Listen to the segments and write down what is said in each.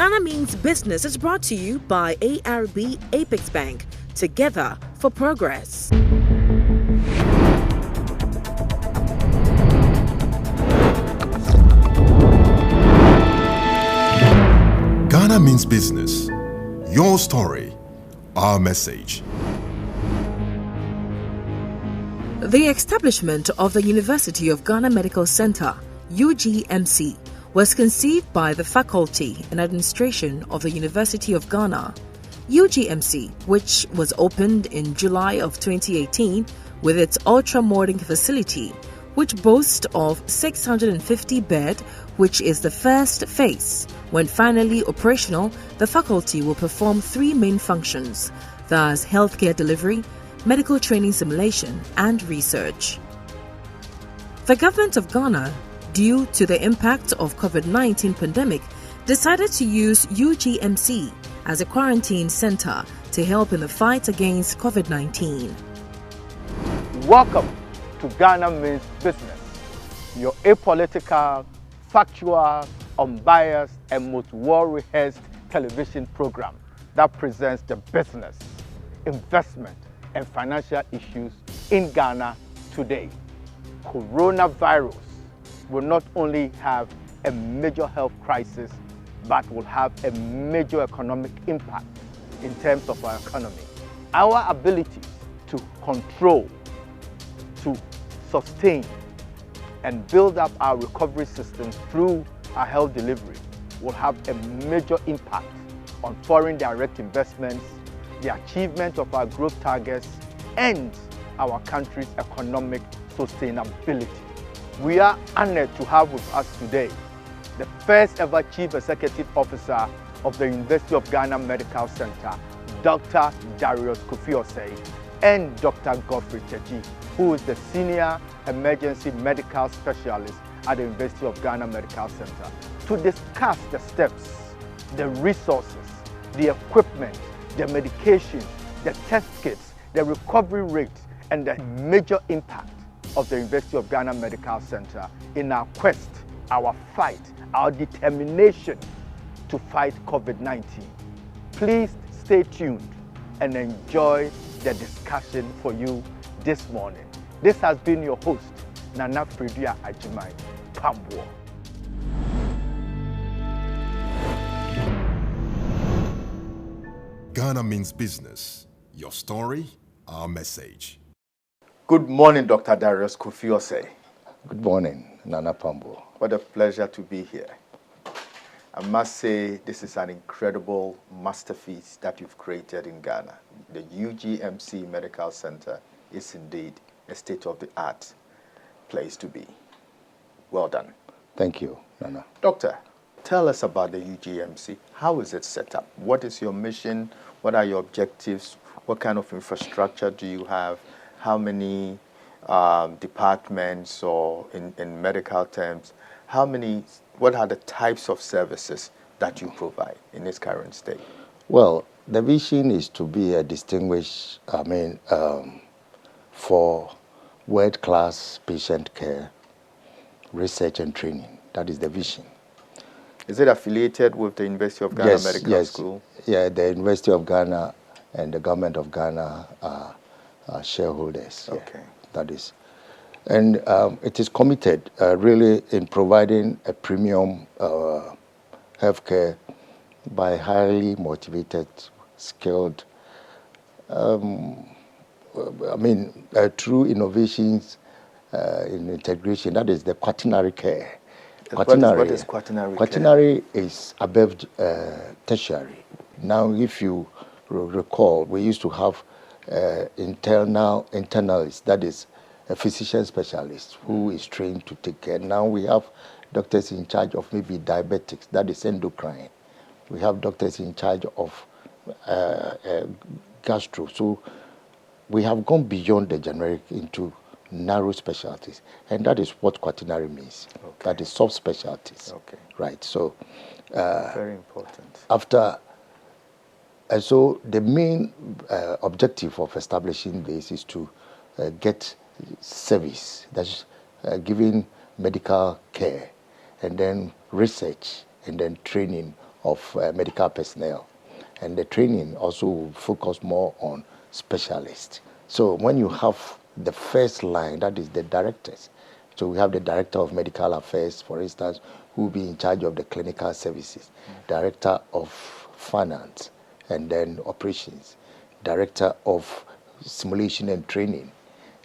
Ghana Means Business is brought to you by ARB Apex Bank. Together for progress. Ghana Means Business. Your story, our message. The establishment of the University of Ghana Medical Center, UGMC, was conceived by the Faculty and Administration of the University of Ghana. UGMC, which was opened in July of 2018 with its ultra-modern facility, which boasts of 650 bed, which is the first phase. When finally operational, the faculty will perform three main functions, thus healthcare delivery, medical training simulation, and research. The government of Ghana, due to the impact of COVID-19 pandemic, decided to use UGMC as a quarantine center to help in the fight against COVID-19. Welcome to Ghana Means Business, your apolitical, factual, unbiased, and most well-rehearsed television program that presents the business, investment, and financial issues in Ghana today. Coronavirus will not only have a major health crisis, but will have a major economic impact in terms of our economy. Our ability to control, to sustain, and build up our recovery systems through our health delivery will have a major impact on foreign direct investments, the achievement of our growth targets, and our country's economic sustainability. We are honored to have with us today the first ever Chief Executive Officer of the University of Ghana Medical Center, Dr. Darius Kofi-Osei, and Dr. Godfrey Chechi, who is the Senior Emergency Medical Specialist at the University of Ghana Medical Center, to discuss the steps, the resources, the equipment, the medications, the test kits, the recovery rates, and the major impact of the University of Ghana Medical Center in our quest, our fight, our determination to fight COVID-19. Please stay tuned and enjoy the discussion for you this morning. This has been your host, Nana Fredua Ajimai Pambo. Ghana Means Business. Your story, our message. Good morning, Dr. Darius Kofi-Osei. Good morning, Nana Pambo. What a pleasure to be here. I must say this is an incredible masterpiece that you've created in Ghana. The UGMC Medical Center is indeed a state-of-the-art place to be. Well done. Thank you, Nana. Doctor, tell us about the UGMC. How is it set up? What is your mission? What are your objectives? What kind of infrastructure do you have? How many departments, or in medical terms, what are the types of services that you provide in its current state? Well, the vision is to be a distinguished, for world-class patient care, research and training. That is the vision. Is it affiliated with the University of Ghana Medical School? Yeah, the University of Ghana and the government of Ghana are shareholders. Okay. Yeah, that is. And it is committed really in providing a premium healthcare by highly motivated, skilled, through innovations in integration. That is the quaternary care. What is quaternary care? Quaternary is above tertiary. Now, if you recall, we used to have internalists, that is a physician specialist who is trained to take care. Now we have doctors in charge of maybe diabetics, that is endocrine. We have doctors in charge of gastro. So we have gone beyond the generic into narrow specialties, and that is what quaternary means. Okay. That is subspecialties. Okay. Right. So very important. So the main objective of establishing this is to get service, that's giving medical care, and then research, and then training of medical personnel. And the training also will focus more on specialists. So when you have the first line, that is the directors. So we have the director of medical affairs, for instance, who will be in charge of the clinical services, director of finance, and then operations, director of simulation and training,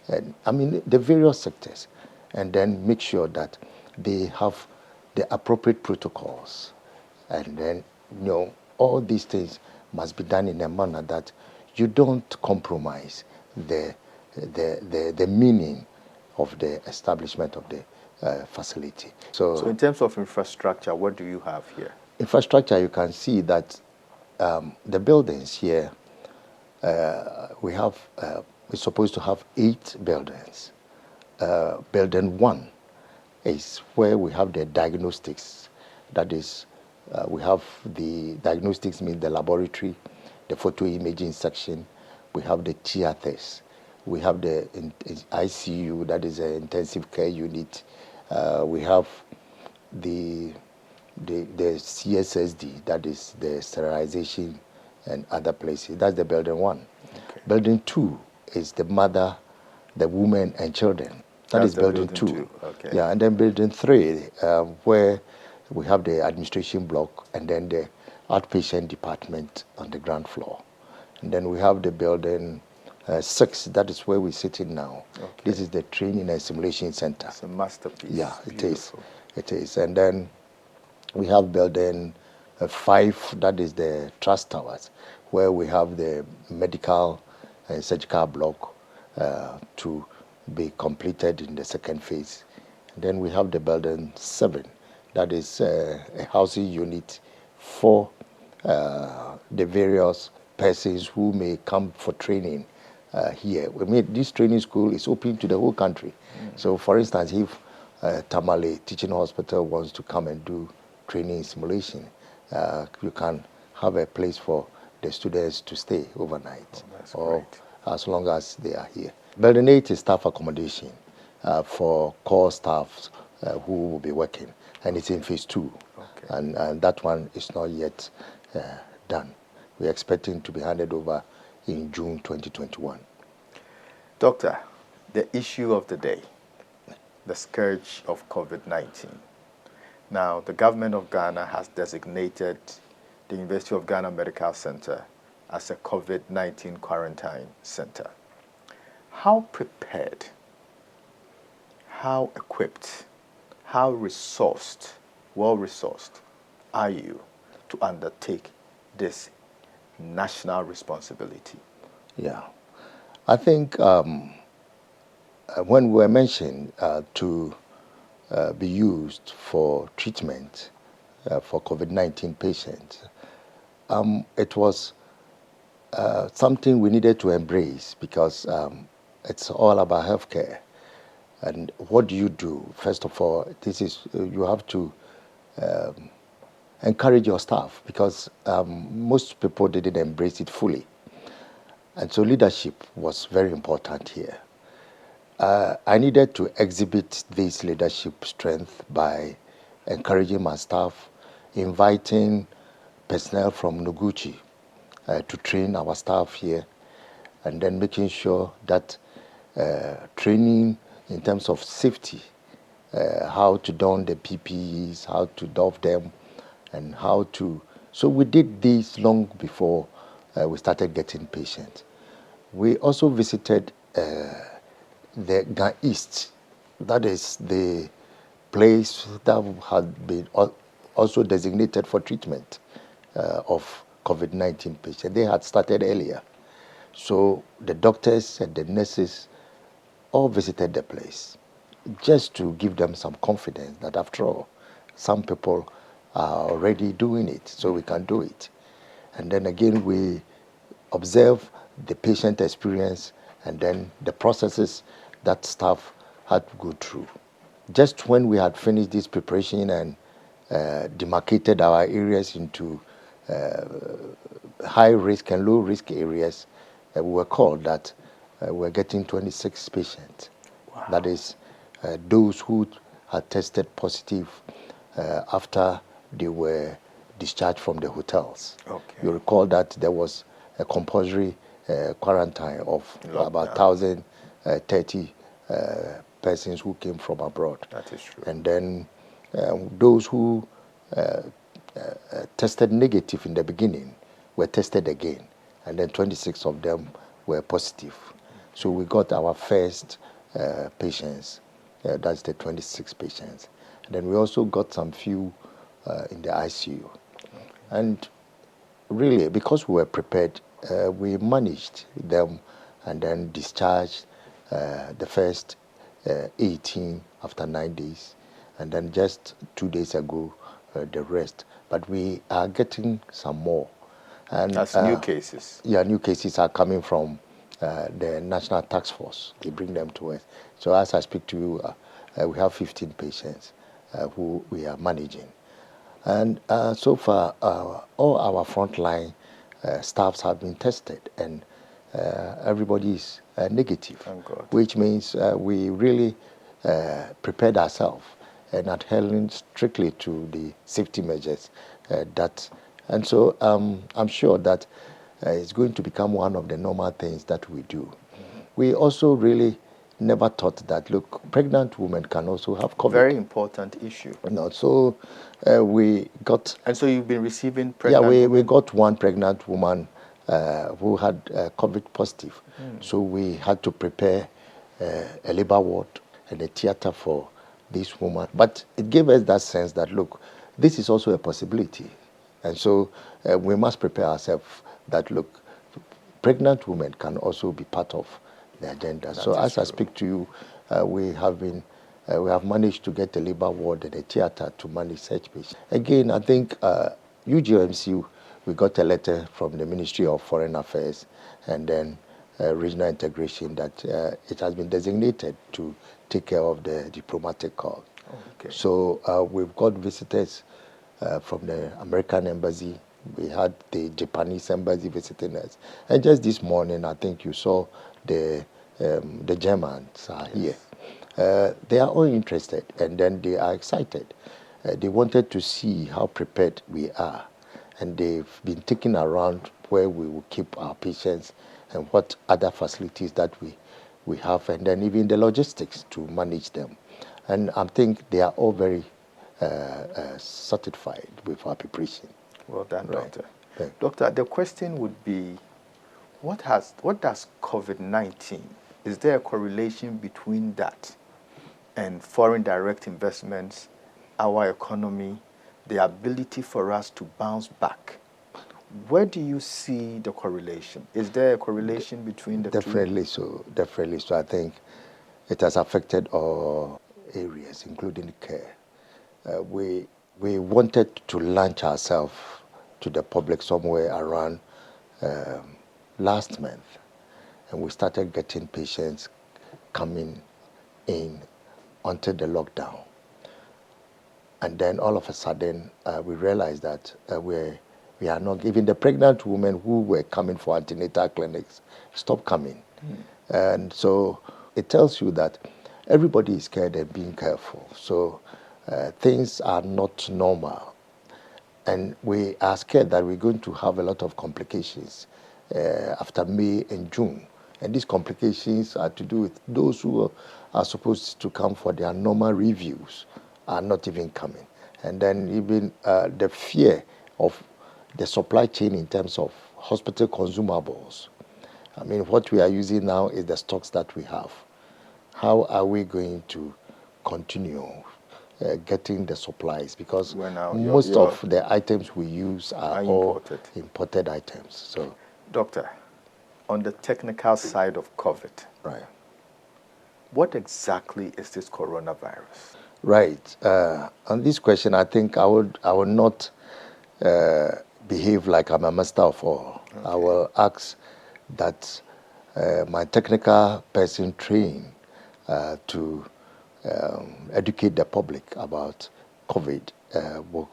and I mean the various sectors, and then make sure that they have the appropriate protocols, and then all these things must be done in a manner that you don't compromise the meaning of the establishment of the facility. So in terms of infrastructure, what do you have here? Infrastructure, you can see that the buildings here, we're supposed to have 8 buildings. Building 1 is where we have the diagnostics. That is, we have the diagnostics, means the laboratory, the photo imaging section. We have the theaters. We have the ICU, that is an intensive care unit. We have the CSSD, that is the sterilization and other places. That's the building 1. Okay. Building 2 is the mother, the women and children. That's building 2. Okay. Yeah, and then building 3, where we have the administration block and then the outpatient department on the ground floor. And then we have the building 6, that is where we're sitting now. Okay. This is the training and simulation center. It's a masterpiece. Yeah, it is. It is. And then we have building 5, that is the trust towers, where we have the medical and surgical block to be completed in the second phase. And then we have the building 7, that is a housing unit for the various persons who may come for training here. We made this training school is open to the whole country. So for instance, if Tamale Teaching Hospital wants to come and do training simulation, you can have a place for the students to stay overnight, or great. As long as they are here. Building 8 is staff accommodation for core staffs who will be working, and it's in phase 2. Okay. And that one is not yet done. We're expecting to be handed over in June 2021. Doctor, the issue of the day, the scourge of COVID-19. Now, the government of Ghana has designated the University of Ghana Medical Center as a COVID-19 quarantine center. How prepared, how equipped, how resourced, well-resourced are you to undertake this national responsibility? Yeah, I think when we were mentioned to be used for treatment for COVID-19 patients, it was something we needed to embrace, because it's all about healthcare. And what do you do? First of all, this is you have to encourage your staff, because most people didn't embrace it fully. And so leadership was very important here. I needed to exhibit this leadership strength by encouraging my staff, inviting personnel from Noguchi to train our staff here, and then making sure that training in terms of safety, how to don the PPEs, how to doff them, and how to... So we did this long before we started getting patients. We also visited the Ga East. That is the place that had been also designated for treatment of COVID-19 patients. They had started earlier. So the doctors and the nurses all visited the place, just to give them some confidence that after all, some people are already doing it, so we can do it. And then again, we observe the patient experience and then the processes that staff had to go through. Just when we had finished this preparation and demarcated our areas into high risk and low risk areas, we were called that we're getting 26 patients. Wow. That is those who had tested positive after they were discharged from the hotels. Okay. You recall that there was a compulsory quarantine of about 1,030 persons who came from abroad. That is true. And then those who tested negative in the beginning were tested again, and then 26 of them were positive. So we got our first patients, that's the 26 patients. And then we also got some few in the ICU. And really, because we were prepared, we managed them and then discharged the first 18 after 9 days, and then just 2 days ago, the rest. But we are getting some more. And that's new cases. Yeah, new cases are coming from the National Task Force. They bring them to us. So as I speak to you, we have 15 patients who we are managing. And so far, all our frontline staffs have been tested, and everybody is negative, which means we really prepared ourselves and adhering strictly to the safety measures. And so I'm sure that it's going to become one of the normal things that we do. We also really never thought that, look, pregnant women can also have COVID. Very important issue. So we got... And so you've been receiving pregnant women? We got one pregnant woman who had COVID positive. So we had to prepare a labor ward and a theater for this woman. But it gave us that sense that, look, this is also a possibility. And so we must prepare ourselves that, look, pregnant women can also be part of the agenda. So as I speak to you, we have managed to get a labor ward and a theater to manage such patients. Again, I think UGMC, we got a letter from the Ministry of Foreign Affairs and then regional integration that it has been designated to take care of the diplomatic call. Okay. So we've got visitors from the American embassy. We had the Japanese embassy visiting us. And just this morning, I think you saw the Germans are here. They are all interested, and then they are excited. They wanted to see how prepared we are. And they've been taken around where we will keep our patients and what other facilities that we have, and then even the logistics to manage them. And I think they are all very satisfied with our preparation. Well done, Right. Doctor. Doctor, the question would be, what does COVID-19, is there a correlation between that and foreign direct investments, our economy, the ability for us to bounce back? Where do you see the correlation? Is there a correlation between the Definitely two? Definitely so. I think it has affected all areas, including care. We wanted to launch ourselves to the public somewhere around last month, and we started getting patients coming in until the lockdown. And then all of a sudden, we realized that we are not giving the pregnant women who were coming for antenatal clinics stop coming. And so it tells you that everybody is scared and being careful. So things are not normal. And we are scared that we're going to have a lot of complications after May and June. And these complications are to do with those who are supposed to come for their normal reviews are not even coming. And then even the fear of the supply chain in terms of hospital consumables. I mean, what we are using now is the stocks that we have. How are we going to continue getting the supplies? Because most of the items we use are all imported items. So, Doctor, on the technical side of COVID, right, what exactly is this coronavirus? Right. On this question, I think I would not behave like I'm a master of all. Okay. I will ask that my technical person trained to educate the public about COVID will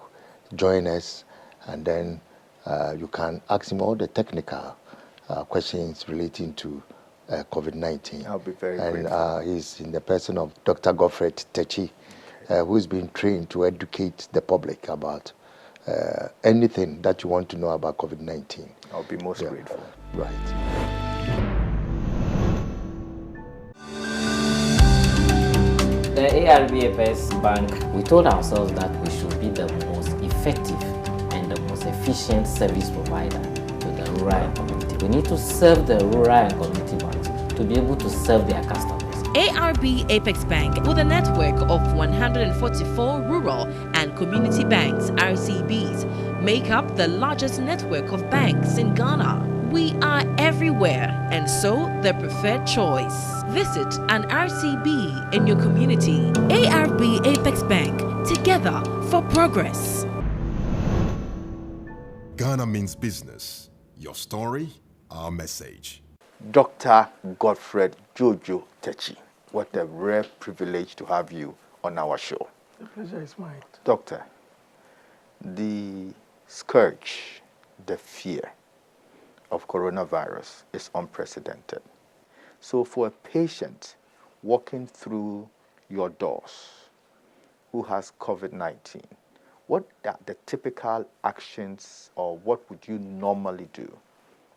join us, and then you can ask him all the technical questions relating to COVID-19. I'll be very grateful. And he's in the person of Dr. Godfred Techi, who's been trained to educate the public about anything that you want to know about COVID-19. I'll be most grateful. Right. The ARB Apex Bank, we told ourselves that we should be the most effective and the most efficient service provider to the rural and community. We need to serve the rural and community banks to be able to serve their customers. ARB Apex Bank, with a network of 144 rural and community banks, RCBs, make up the largest network of banks in Ghana. We are everywhere, and so the preferred choice. Visit an RCB in your community. ARB Apex Bank, together for progress. Ghana means business. Your story, our message. Dr. Godfred Jojo Techi, what a rare privilege to have you on our show. The pleasure is mine. Doctor, the scourge, the fear of coronavirus is unprecedented. So for a patient walking through your doors who has COVID-19, what are the typical actions, or what would you normally do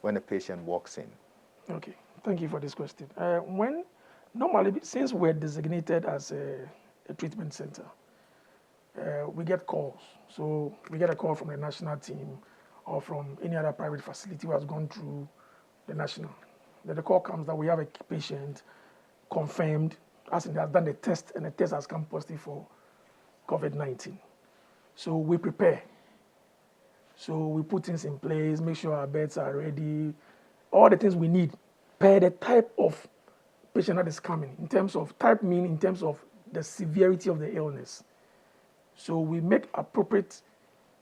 when a patient walks in? Okay, thank you for this question. Normally, since we're designated as a treatment center, we get calls. So we get a call from the national team or from any other private facility who has gone through the national. Then the call comes that we have a patient confirmed, as in they have done the test, and the test has come positive for COVID-19. So we prepare. So we put things in place, make sure our beds are ready, all the things we need per the type of patient that is coming. In terms of type, meaning in terms of the severity of the illness. So we make appropriate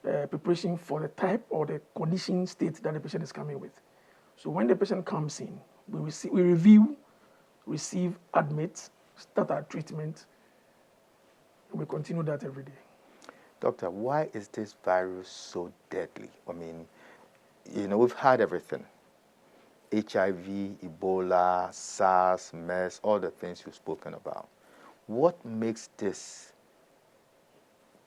preparation for the type or the condition state that the patient is coming with. So when the patient comes in, we review, receive, admit, start our treatment, and we continue that every day. Doctor, why is this virus so deadly? I mean, we've had everything. HIV, Ebola, SARS, MERS, all the things you've spoken about. What makes this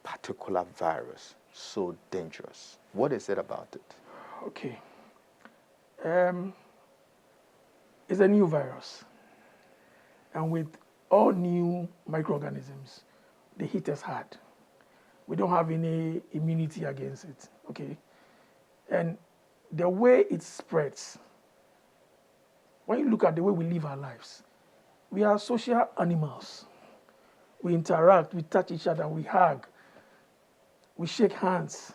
particular virus so dangerous? What is it about it? Okay. It's a new virus. And with all new microorganisms, the hit is hard. We don't have any immunity against it, okay? And the way it spreads, when you look at the way we live our lives, we are social animals. We interact, we touch each other, we hug, we shake hands.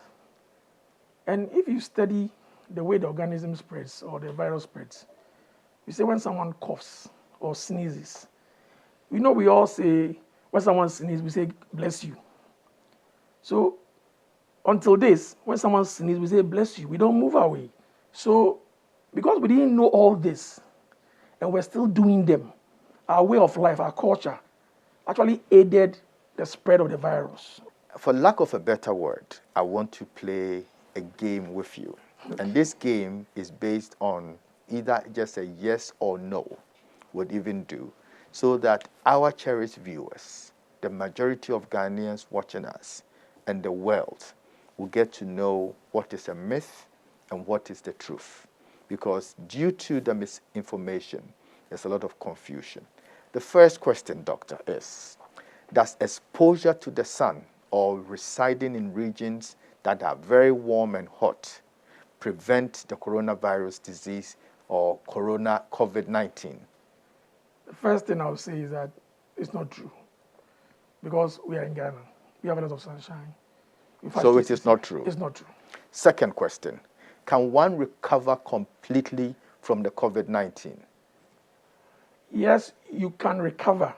And if you study the way the organism spreads or the virus spreads, you say when someone coughs or sneezes, we all say, when someone sneezes, we say, bless you. So until this, when someone sneezes, we say, bless you. We don't move away. So because we didn't know all this, and we're still doing them, our way of life, our culture, actually aided the spread of the virus. For lack of a better word, I want to play a game with you. Okay. And this game is based on either just a yes or no would even do, so that our cherished viewers, the majority of Ghanaians watching us, and the world will get to know what is a myth and what is the truth. Because due to the misinformation, there's a lot of confusion. The first question, doctor, is, does exposure to the sun or residing in regions that are very warm and hot prevent the coronavirus disease or COVID-19? The first thing I would say is that it's not true, because we are in Ghana. We have a lot of sunshine. So it is not true? It's not true. Second question, can one recover completely from the COVID-19? Yes, you can recover,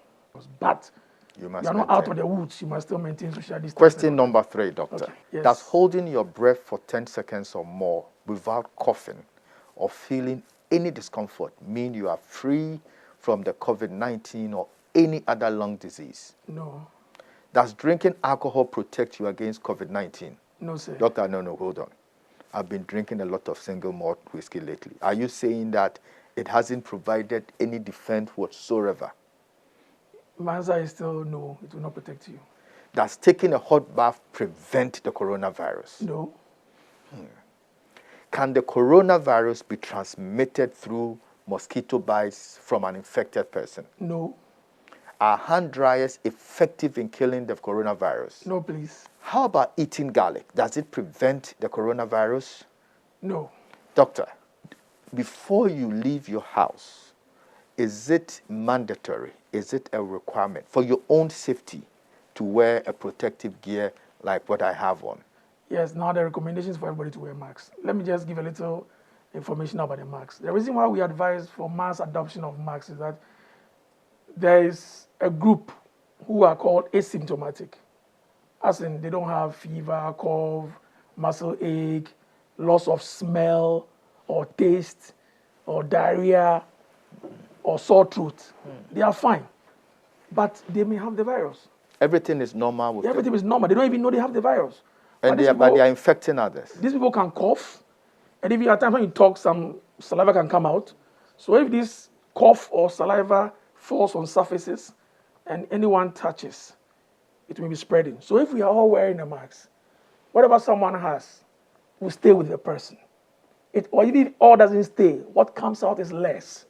but you are not out of the woods. You must still maintain social distancing. Question number 3, doctor. Okay. Yes. Does holding your breath for 10 seconds or more without coughing or feeling any discomfort mean you are free from the COVID-19 or any other lung disease? No. Does drinking alcohol protect you against COVID-19? No, sir. Doctor, no, hold on. I've been drinking a lot of single malt whiskey lately. Are you saying that it hasn't provided any defense whatsoever? My answer is still no, it will not protect you. Does taking a hot bath prevent the coronavirus? No. Can the coronavirus be transmitted through mosquito bites from an infected person? No. Are hand dryers effective in killing the coronavirus? No, please. How about eating garlic? Does it prevent the coronavirus? No. Doctor, before you leave your house, is it mandatory? Is it a requirement for your own safety to wear a protective gear like what I have on? Yes, now the recommendations for everybody to wear masks. Let me just give a little information about the masks. The reason why we advise for mass adoption of masks is that there is a group who are called asymptomatic, as in they don't have fever, cough, muscle ache, loss of smell or taste or diarrhea or sore throat. They are fine, but they may have the virus. Everything is normal with Everything them. is normal. They don't even know they have the virus. And they are infecting others. These people can cough, and if you have time when you talk, some saliva can come out. So if this cough or saliva falls on surfaces and anyone touches, it may be spreading. So if we are all wearing a mask, whatever someone has will stay with the person. Or even if all doesn't stay, what comes out is less.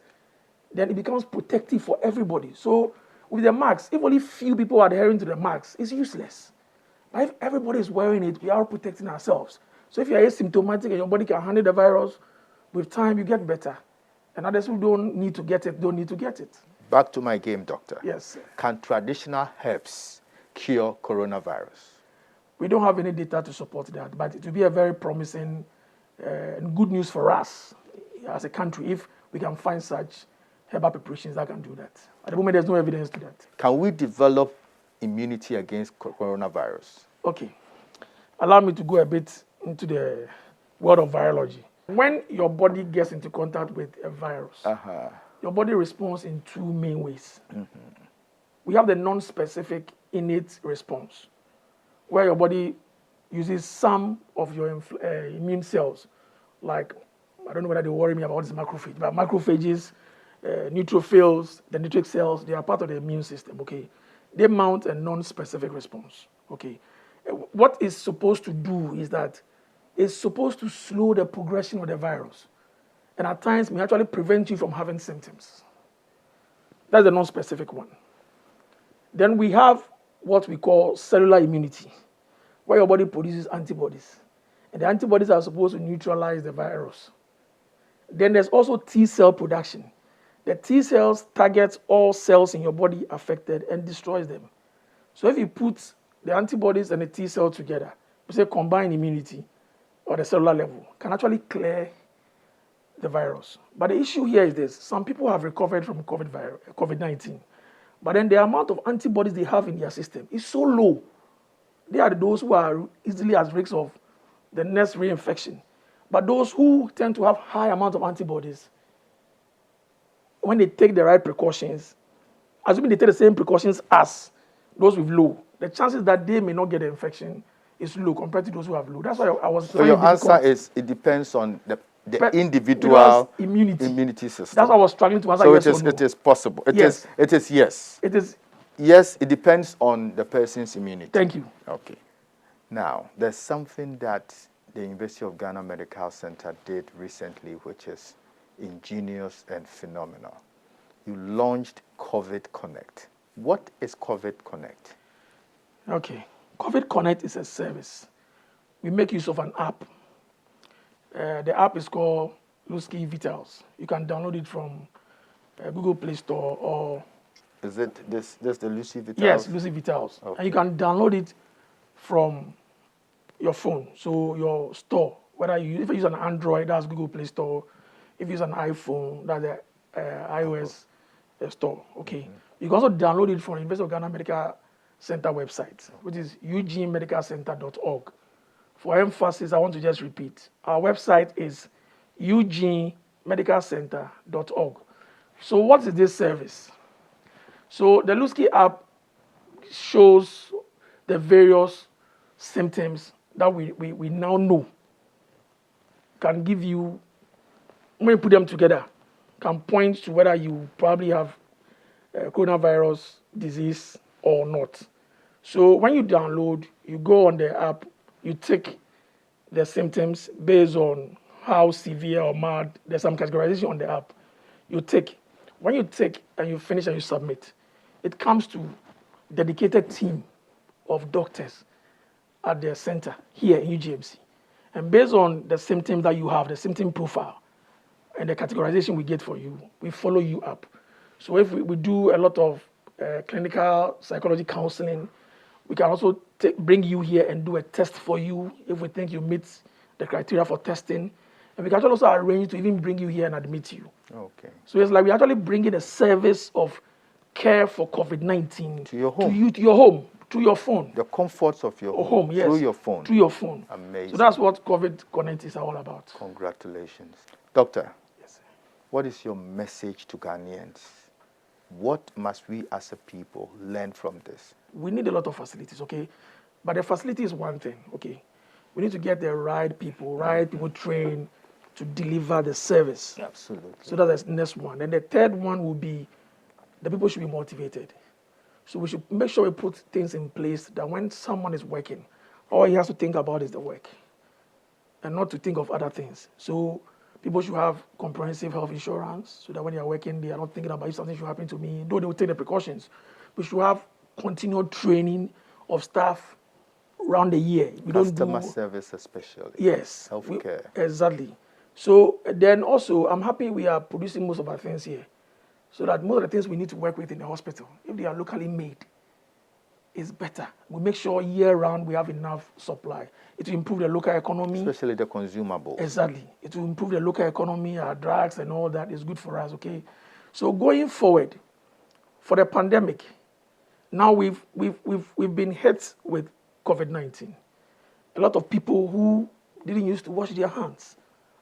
Then it becomes protective for everybody. So with the mask, if only few people are adhering to the mask, it's useless. But if everybody is wearing it, we are protecting ourselves. So if you are asymptomatic and your body can handle the virus, with time you get better. And others who don't need to get it, don't need to get it. Back to my game, doctor. Yes, sir. Can traditional herbs cure coronavirus? We don't have any data to support that, but it will be a very promising and good news for us as a country if we can find such herbal preparations that can do that. At the moment, there's no evidence to that. Can we develop immunity against coronavirus? Okay. Allow me to go a bit into the world of virology. When your body gets into contact with a virus, your body responds in two main ways. We have the non-specific innate response, where your body uses some of your immune cells, like, I don't know whether they worry me about this macrophage, but macrophages, neutrophils, the dendritic cells, they are part of the immune system, okay? They mount a non-specific response, okay? What it's supposed to do is that it's supposed to slow the progression of the virus, and at times may actually prevent you from having symptoms. That's the non-specific one. Then we have what we call cellular immunity, where your body produces antibodies, and the antibodies are supposed to neutralize the virus. Then there's also T cell production. The T cells target all cells in your body affected and destroys them. So if you put the antibodies and the T cell together, we say combined immunity or the cellular level can actually clear the virus. But the issue here is this: some people have recovered from COVID-19, but then the amount of antibodies they have in their system is so low. They are those who are easily at risk of the next reinfection. But those who tend to have high amount of antibodies, when they take the right precautions, assuming they take the same precautions as those with low, the chances that they may not get the infection is low compared to those who have low. That's why I was. So your answer is it depends on the individual immunity system. That's why I was struggling to answer. So yes or no. It is possible. It is yes. It is. Yes, it depends on the person's immunity. Thank you. Okay. Now, there's something that the University of Ghana Medical Center did recently, which is ingenious and phenomenal. You launched COVID Connect. What is COVID Connect? Okay. COVID Connect is a service. We make use of an app. The app is called Lusky Vitals. You can download it from Google Play Store or... Is it this the Lucy Vitals? Yes, Lucy Vitals. Okay. And you can download it from your phone. So your store, if you use an Android, that's Google Play Store. If you use an iPhone, that's the iOS store. Okay. You can also download it from the University of Ghana Medical Center website, which is eugenemedicalcenter.org. For emphasis, I want to just repeat. Our website is eugenemedicalcenter.org. So what is this service? So the Lusky app shows the various symptoms that we now know. Can give you, when you put them together, can point to whether you probably have coronavirus disease or not. So when you download, you go on the app, you take the symptoms based on how severe or mild. There's some categorization on the app. You take. When you take and you finish and you submit, it comes to dedicated team of doctors at their center here in UGMC. And based on the symptoms that you have, the symptom profile, and the categorization we get for you, we follow you up. So if we do a lot of clinical psychology counseling, we can also bring you here and do a test for you if we think you meet the criteria for testing. And we can also arrange to even bring you here and admit you. Okay. So it's like we're actually bringing a service of care for COVID-19 to your home. To you, to your home, to your phone. The comforts of your home, yes. Through your phone. Through your phone. Amazing. So that's what COVID Connect is all about. Congratulations. Doctor, yes, sir. What is your message to Ghanaians? What must we as a people learn from this? We need a lot of facilities, okay? But the facility is one thing, okay? We need to get the right people trained to deliver the service. Absolutely. So that's the next one. And the third one will be the people should be motivated. So we should make sure we put things in place that when someone is working, all he has to think about is the work and not to think of other things. So people should have comprehensive health insurance so that when they are working, they are not thinking about if something should happen to me, though they will take the precautions. We should have continued training of staff around the year. Customer service especially. Yes. Healthcare. Exactly. So then also, I'm happy we are producing most of our things here. So that most of the things we need to work with in the hospital, if they are locally made, is better. We make sure year-round we have enough supply. It will improve the local economy. Especially the consumables. Exactly. It will improve the local economy, our drugs and all that is good for us, okay? So going forward, for the pandemic, now we've been hit with COVID-19. A lot of people who didn't used to wash their hands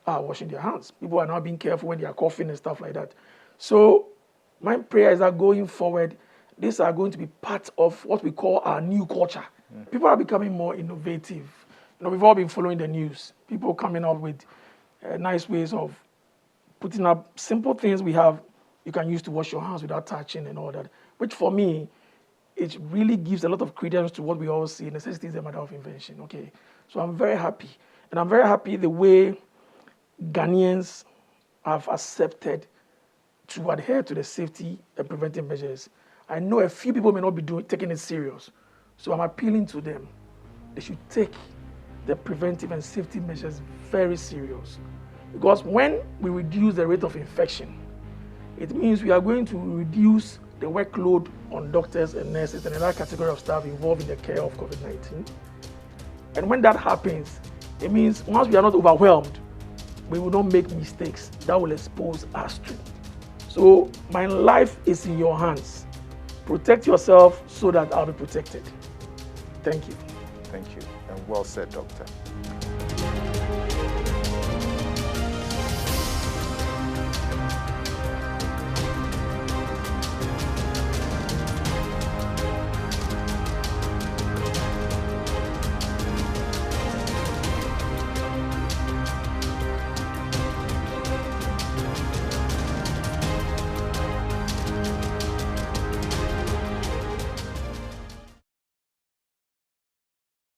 are washing their hands. People are now being careful when they are coughing and stuff like that. So my prayer is that going forward, these are going to be part of what we call our new culture. People are becoming more innovative. We've all been following the news. People coming up with nice ways of putting up simple things we have you can use to wash your hands without touching and all that, which for me, it really gives a lot of credence to what we all see. Necessity is a matter of invention, okay? So I'm very happy. And I'm very happy the way Ghanaians have accepted to adhere to the safety and preventive measures. I know a few people may not be taking it serious. So I'm appealing to them. They should take the preventive and safety measures very serious. Because when we reduce the rate of infection, it means we are going to reduce the workload on doctors and nurses and another category of staff involved in the care of COVID-19. And when that happens, it means once we are not overwhelmed, we will not make mistakes that will expose us to. So my life is in your hands. Protect yourself so that I'll be protected. Thank you. Thank you. And well said, Doctor.